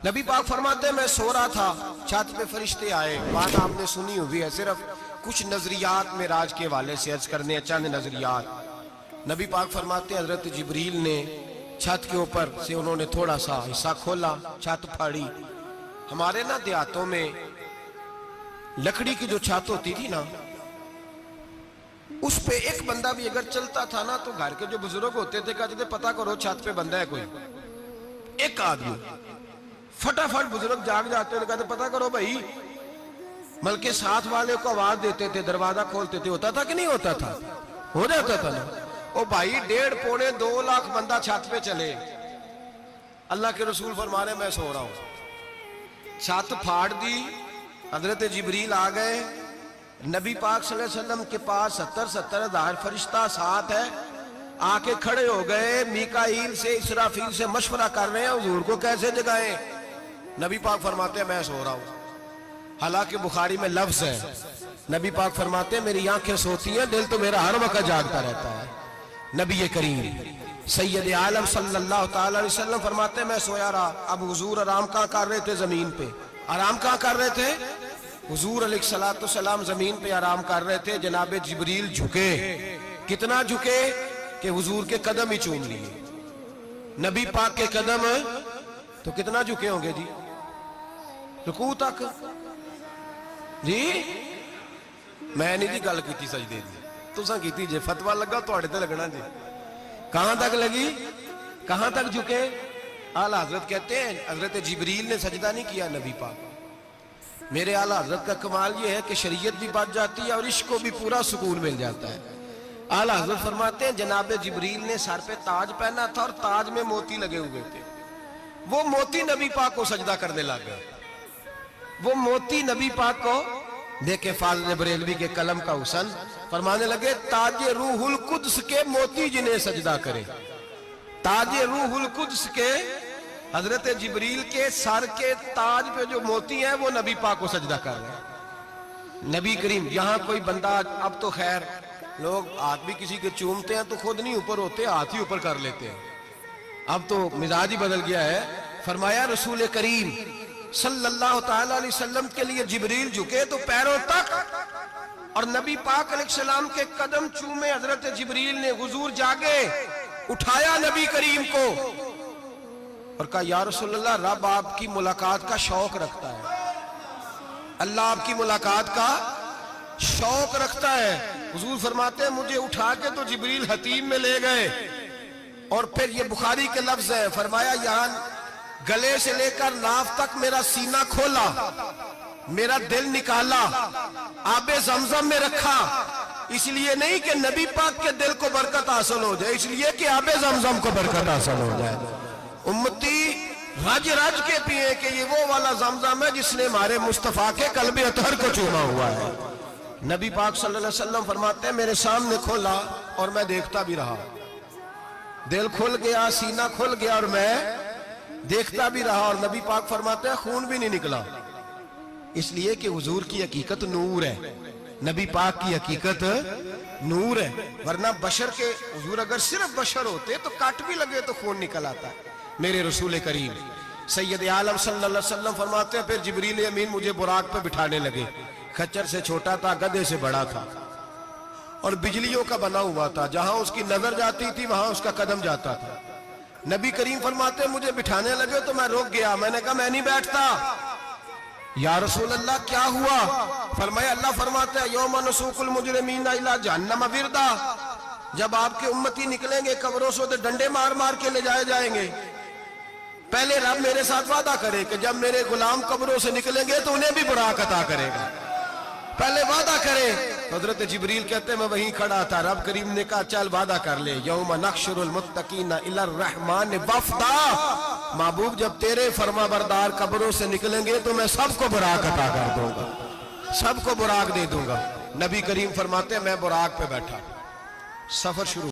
नबी पाक फरमाते हैं मैं सो रहा था, छत पे फरिश्ते आए। बात आपने सुनी हुई है, सिर्फ कुछ नजरियात में राज के हवाले से अर्ज करने हैं, चंद नजरियात। नबी पाक फरमाते हैं हजरत जिब्रील ने छत के ऊपर से उन्होंने थोड़ा सा हिस्सा खोला, छत फाड़ी। हमारे ना देहातों में लकड़ी की जो छत होती थी ना, उस पे एक बंदा भी अगर चलता था ना तो घर के जो बुजुर्ग होते थे कहते थे पता करो छत पे बंदा है कोई। एक आदमी फटाफट बुजुर्ग जाग जाते थे, कहते पता करो भाई। बल्कि साथ वाले को आवाज देते थे, दरवाजा खोलते थे। होता था कि नहीं होता था? हो जाता था ना। ओ भाई 1.5 पौने 2 लाख बंदा छत पे चले, अल्लाह के रसूल फरमा रहे मैं सो रहा हूं। छत फाड़ दी, हजरत जिब्रील आ गए। नबी पाक सल्लल्लाहु अलैहि वसल्लम के पास 70 हज़ार फरिश्ता साथ है, आके खड़े हो गए। मीकाईल से इसराफील से मशवरा कर रहे हैं हुजूर को कैसे जगाएं। नबी पाक फरमाते हैं मैं सो रहा हूं। हालांकि बुखारी में लफ्ज है, नबी पाक फरमाते हैं मेरी आंखें सोती हैं, दिल तो मेरा हर वक्त जागता रहता है। नबी करीम सैयद आलम सल्लल्लाहु ताला अलैहि वसल्लम फरमाते हैं मैं सोया रहा। अब हुजूर आराम कहाँ कर रहे थे? जमीन पे। आराम कहाँ कर रहे थे? हुजूर अलैहिस्सलातु वस्सलाम जमीन पे आराम कर रहे थे। जनाबे जिब्रील झुके। कितना झुके कि हुजूर के कदम ही चूम लिए। नबी पाक के कदम तो कितना झुके होंगे जी? रुकू तक जी। मैं नहीं जी गल की सजदे दी, तुसां कीती जे। फतवा लगा तुहाडे ते लगना जी। कहां तक लगी? कहां तक झुके? आला हजरत कहते हैं हजरत जिब्रील ने सजदा नहीं किया नबी पाक। मेरे आला हजरत का कमाल ये है कि शरीयत भी बच जाती है और इश्क को भी पूरा सुकून मिल जाता है। आला हजरत फरमाते हैं जनाब जिब्रील ने सर पे ताज पहना था और ताज में मोती लगे हुए थे। वो मोती नबी पाक को सजदा करने लग गए। वो मोती नबी पाक को देखे। फाज़िल बरेलवी के कलम का हुसन फरमाने लगे ताजे रूहुल कुद्स के मोती जिन्हें सजदा करे। ताजे रूहुल कुद्स के हजरत जिब्रील के सर के ताज पे जो मोती हैं वो नबी पाक को सजदा कर रहे हैं। नबी करीम यहाँ कोई बंदा, अब तो खैर लोग हाथ भी किसी के चूमते हैं तो खुद नहीं ऊपर होते, हाथ ही ऊपर कर लेते हैं। अब तो मिजाज ही बदल गया है। फरमाया रसूल करीम सल्लल्लाहु ताला अलैहि वसल्लम के लिए जिब्रील झुके तो पैरों तक और नबी पाक अलैहिस्सलाम के कदम चूमे। हजरत जिब्रील ने हुजूर जागे, उठाया नबी करीम को और कहा या रसूल अल्लाह, रब आपकी मुलाकात का शौक रखता है, अल्लाह आपकी मुलाकात का शौक रखता है। हुजूर फरमाते हैं मुझे उठा के तो जिब्रील हतीम में ले गए और फिर ये बुखारी के लफ्ज है, फरमाया यहाँ गले से लेकर नाफ तक मेरा सीना खोला, मेरा दिल निकाला, आबे ज़मज़म में रखा। इसलिए नहीं कि नबी पाक के दिल को बरकत हासिल हो जाए, इसलिए कि आबे ज़मज़म को बरकत हासिल हो जाए। उम्मती रज रज के पिए कि ये वो वाला ज़मज़म है जिसने हमारे मुस्तफ़ा के कल्बे अतहर को चूमा हुआ है। नबी पाक सल्लल्लाहु अलैहि वसल्लम फरमाते हैं मेरे सामने खोला और मैं देखता भी रहा। दिल खुल गया, सीना खुल गया और मैं देखता भी रहा। और नबी पाक फरमाते हैं खून भी नहीं निकला, इसलिए कि हुजूर की हकीकत नूर है। नबी पाक की हकीकत नूर है। वरना बशर के हुजूर अगर सिर्फ बशर होते तो काट भी लगे तो खून निकल आता। मेरे रसूल करीम सैयद आलम सल्लल्लाहु अलैहि वसल्लम फरमाते हैं फिर जिब्रील अमीन मुझे बुराक पे बिठाने लगे। खच्चर से छोटा था, गधे से बड़ा था और बिजलियों का बना हुआ था। जहां उसकी नजर जाती थी वहां उसका कदम जाता था। नबी करीम फरमाते मुझे बिठाने लगे तो मैं रुक गया। मैंने कहा मैं नहीं बैठता। या रसूल अल्लाह क्या हुआ? फरमाया अल्लाह फरमाते हैं यौम नसूकुल मुजरिमीना इला जहन्नम विरदा, जब आपके उम्मती निकलेंगे कब्रों से तो डंडे मार मार के ले जाए जाएंगे। पहले रब मेरे साथ वादा करे कि जब मेरे गुलाम कब्रों से निकलेंगे तो उन्हें भी बुराक अता करेगा। पहले वादा करे। हजरत जिब्रील कहते मैं वहीं खड़ा था, रब करीम ने कहा चल वादा कर ले। यौम नहशुरुल मुत्तकीना इलर रहमान वफ्दा, महबूब जब तेरे फरमा बरदार कब्रों से निकलेंगे तो मैं सबको बुराक अता कर दूंगा, सबको बुराक दे दूंगा। नबी करीम फरमाते मैं बुराक पे बैठा, सफर शुरू।